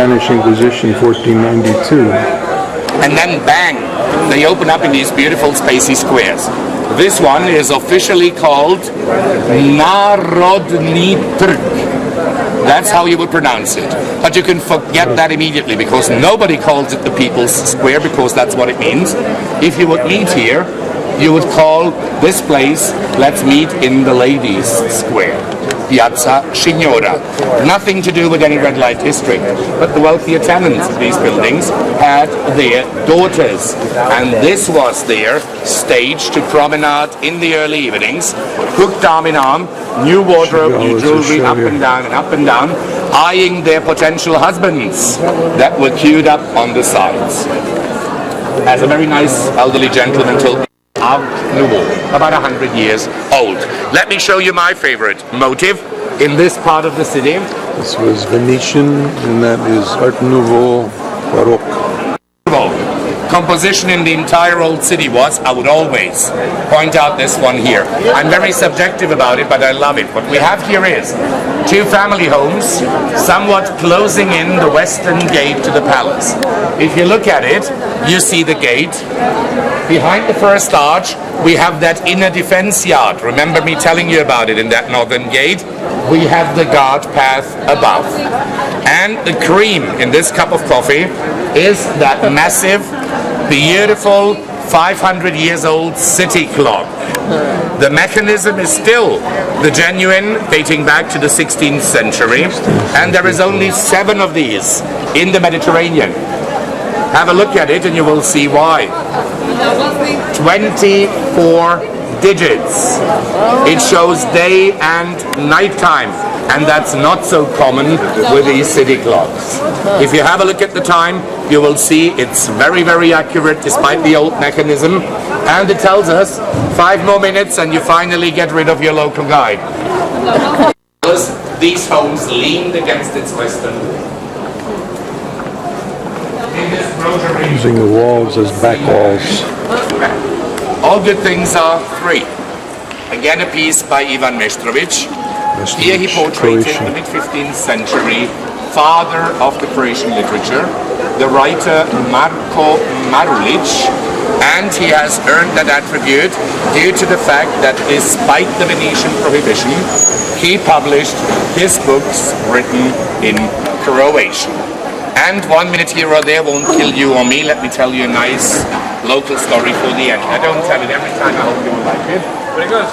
Spanish Inquisition, 1492. And then bang, they open up in these beautiful spacey squares. This one is officially called Narodni Trg. That's how you would pronounce it. But you can forget that immediately, because nobody calls it the People's Square, because that's what it means. If you would meet here, you would call this place, let's meet in the Ladies' Square, Piazza Signora. Nothing to do with any red light district, but the wealthier tenants of these buildings had their daughters, and this was their stage to promenade in the early evenings, hooked arm in arm, new wardrobe, new jewelry, up and down, eyeing their potential husbands that were queued up on the sides. As a very nice elderly gentleman told me, Art Nouveau, about 100 years old. Let me show you my favorite motive in this part of the city. This was Venetian, and that is Art Nouveau Baroque. Composition in the entire old city was, I would always point out this one here. I'm very subjective about it, but I love it. What we have here is two family homes, somewhat closing in the western gate to the palace. If you look at it, you see the gate. Behind the first arch, we have that inner defense yard. Remember me telling you about it in that northern gate? We have the guard path above. And the cream in this cup of coffee is that massive, beautiful, 500 years old city clock. The mechanism is still the genuine, dating back to the 16th century, and there is only 7 of these in the Mediterranean. Have a look at it and you will see why. 24 digits. It shows day and night time, and that's not so common with these city clocks. If you have a look at the time, you will see it's very, very accurate despite the old mechanism, and it tells us 5 more minutes and you finally get rid of your local guide. These homes leaned against its western wall. Using the walls as back walls. All good things are 3. Again, a piece by Ivan Meštrović. Here he portrays in the mid-15th century father of the Croatian literature, the writer Marko Marulić, and he has earned that attribute due to the fact that despite the Venetian prohibition, he published his books written in Croatian. And 1 minute here or there won't kill you or me. Let me tell you a nice local story for the end. I don't tell it every time, I hope you will like it.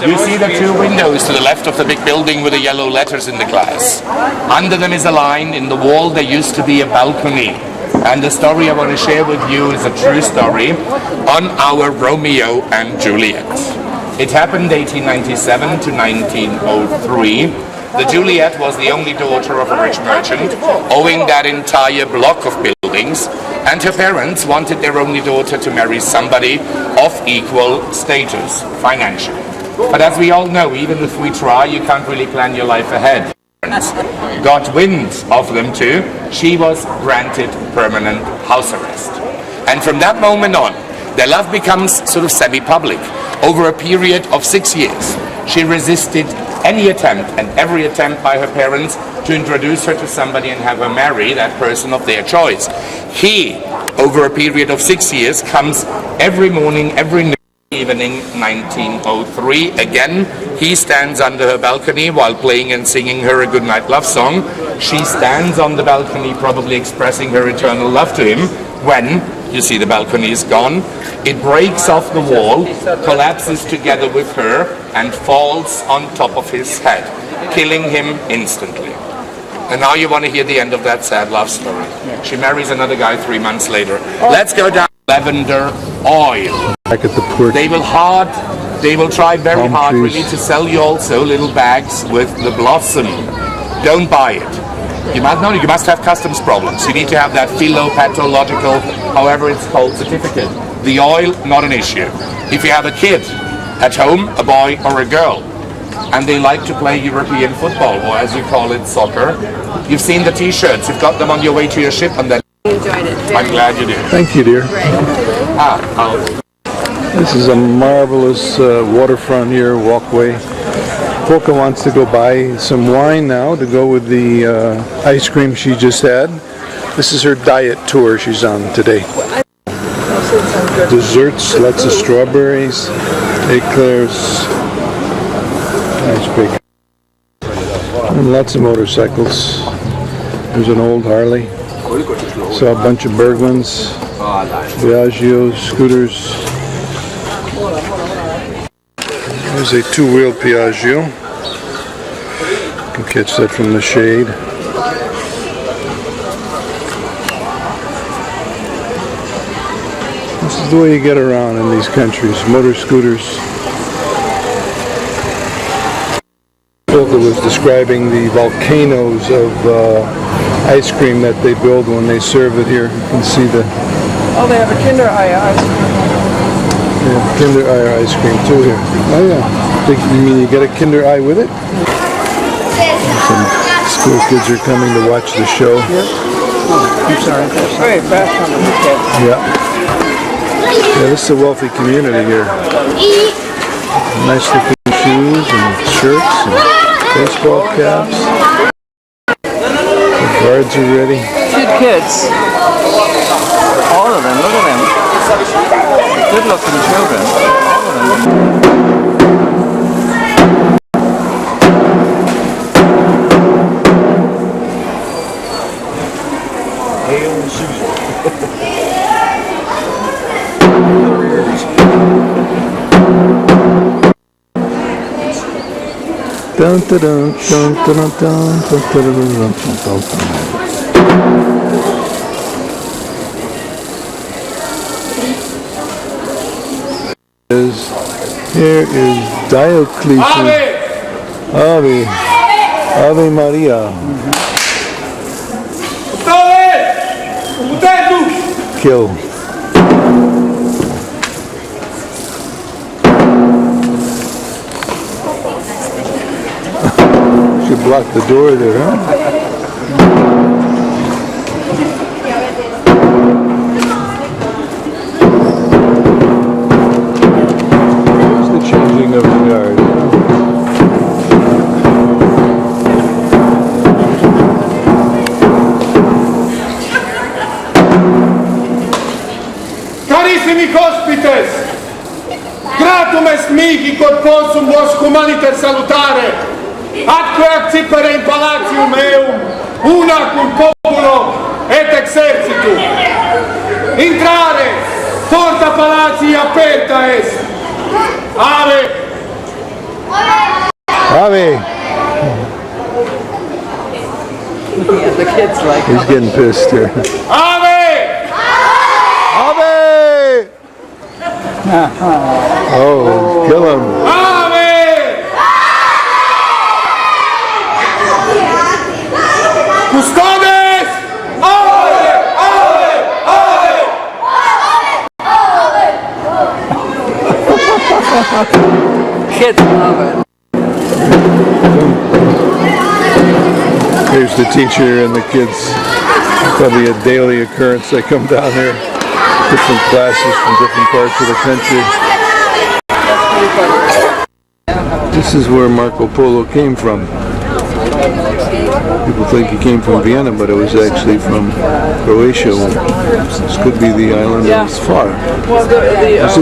You see the 2 windows to the left of the big building with the yellow letters in the glass. Under them is a line. In the wall there used to be a balcony. And the story I want to share with you is a true story on our Romeo and Juliet. It happened 1897 to 1903. The Juliet was the only daughter of a rich merchant, owning that entire block of buildings, and her parents wanted their only daughter to marry somebody of equal status, financially. But as we all know, even if we try, you can't really plan your life ahead. Got wind of them too. She was granted permanent house arrest. And from that moment on, their love becomes sort of semi-public. Over a period of 6 years, she resisted any attempt and every attempt by her parents to introduce her to somebody and have her marry that person of their choice. He, over a period of 6 years, comes every morning, every evening, 1903. Again, he stands under her balcony while playing and singing her a goodnight love song. She stands on the balcony, probably expressing her eternal love to him, when, you see the balcony is gone, it breaks off the wall, collapses together with her, and falls on top of his head, killing him instantly. And now you want to hear the end of that sad love story. She marries another guy 3 months later. Let's go down. Lavender oil. Back at the port. They will try very hard really to sell you also little bags with the blossom. Don't buy it. You must have customs problems. You need to have that philopathological, however it's called, certificate. The oil, not an issue. If you have a kid at home, a boy or a girl, and they like to play European football, or as you call it, soccer, you've seen the t-shirts, you've got them on your way to your ship, and then enjoyed it. I'm glad you did. Thank you, dear. Great. This is a marvelous waterfront here, walkway. Polka wants to go buy some wine now to go with the ice cream she just had. This is her diet tour she's on today. Desserts, lots of strawberries, eclairs, nice big. And lots of motorcycles. There's an old Harley. Saw a bunch of Bergmans, Piaggios, scooters. There's a two-wheel Piaggio. You can catch that from the shade. This is the way you get around in these countries, motor scooters. Polo was describing the volcanoes of ice cream that they build when they serve it here. You can see the... Oh, they have a Kinder ice cream. Yeah, Kinder Eye ice cream too here. Oh yeah. You mean you get a Kinder Eye with it? Some school kids are coming to watch the show. I'm sorry. That's very fast on the kids. Yeah. Yeah, this is a wealthy community here. Nice looking shoes and shirts and baseball caps. The guards are ready. Cute kids. All of them. Look at them. Good looking children. All of them. Dun, dun, dun, dun, dun, dun, dun, dun, dun, dun, dun, dun. Here is Diocletian. Ave. Ave Maria. Kill. Should block the door there, huh? There's the changing of the guard. Carissimi hospites, gratum est mihi quod possum vos humaniter salutare, atque accipere in palatium meum, una cum populo et exercitum. Intrare, porta palatii aperta est. Ave. Ave. Yeah, the kids like He's getting pissed here. Ave. Ave! Oh, kill him. Ave. Custodes. Ave. Ave. Ave. kids love it. Here's the teacher and the kids. Probably a daily occurrence. They come down here, different classes from different parts of the country. This is where Marko Polo came from. People think he came from Vienna, but it was actually from Croatia. This could be the island of Hvar. Well,